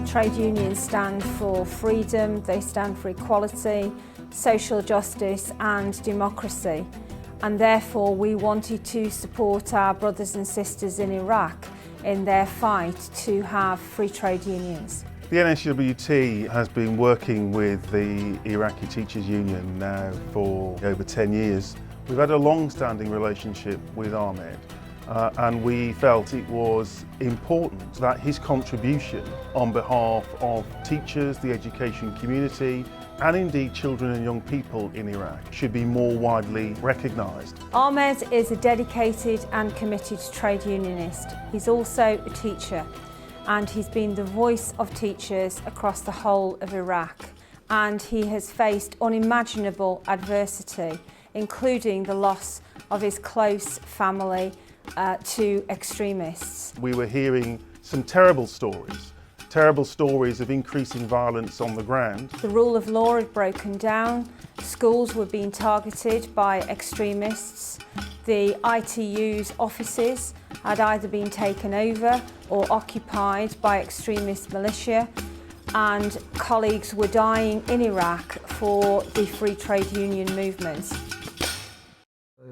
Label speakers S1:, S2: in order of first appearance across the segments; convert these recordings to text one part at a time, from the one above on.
S1: Trade unions stand for freedom, they stand for equality, social justice and democracy. And therefore we wanted to support our brothers and sisters in Iraq in their fight to have free trade unions.
S2: The NSWT has been working with the Iraqi Teachers Union now for over 10 years. We've had a long-standing relationship with Ahmed. And we felt it was important that his contribution on behalf of teachers, the education community, and indeed children and young people in Iraq should be more widely recognised.
S1: Ahmed is a dedicated and committed trade unionist. He's also a teacher, and he's been the voice of teachers across the whole of Iraq. And he has faced unimaginable adversity, including the loss of his close family to extremists.
S2: We were hearing some terrible stories of increasing violence on the ground.
S1: The rule of law had broken down, schools were being targeted by extremists, the ITU's offices had either been taken over or occupied by extremist militia, and colleagues were dying in Iraq for the free trade union movement.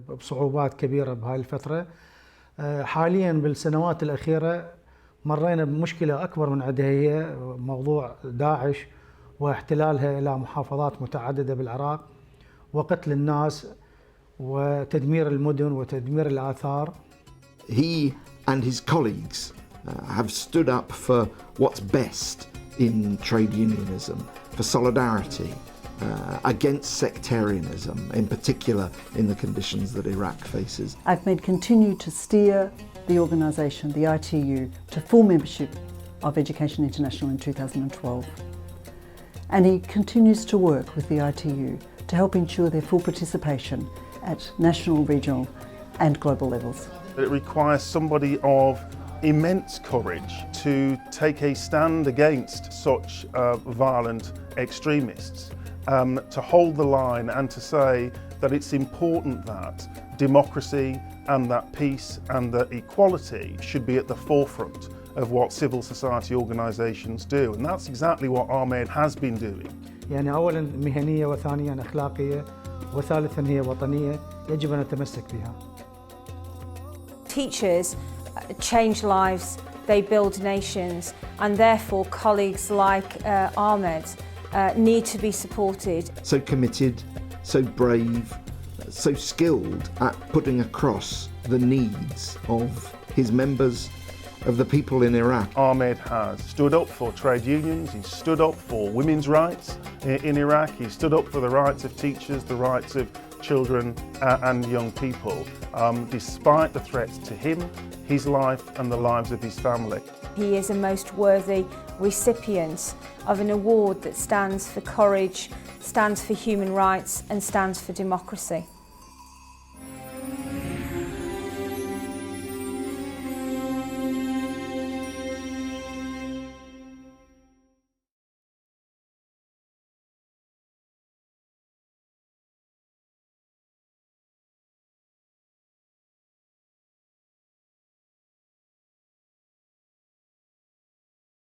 S3: بصعوبات كبيرة بهاي الفترة. حاليا بالسنوات الأخيرة مرينا بمشكلة أكبر من عندها، هي موضوع داعش واحتلالها إلى محافظات متعددة بالعراق وقتل الناس وتدمير المدن وتدمير الآثار.
S4: He and his colleagues have stood up for what's best in trade unionism, for solidarity, against sectarianism, in particular in the conditions that Iraq faces.
S5: Ahmed continued to steer the organisation, the ITU, to full membership of Education International in 2012. And he continues to work with the ITU to help ensure their full participation at national, regional and global levels.
S2: It requires somebody of immense courage to take a stand against such violent extremists. To hold the line and to say that it's important that democracy and that peace and that equality should be at the forefront of what civil society organisations do, and that's exactly what Ahmed has been doing.
S3: يعني أولاً مهنية وثانياً أخلاقية وثالثاً هي وطنية يجب أن نتمسك بها.
S1: Teachers change lives, they build nations, and therefore colleagues like Ahmed need to be supported.
S4: So committed, so brave, so skilled at putting across the needs of his members, of the people in Iraq.
S2: Ahmed has stood up for trade unions, he's stood up for women's rights in Iraq, he's stood up for the rights of teachers, the rights of children and young people, despite the threats to him, his life and the lives of his family.
S1: He is a most worthy recipient of an award that stands for courage, stands for human rights and stands for democracy.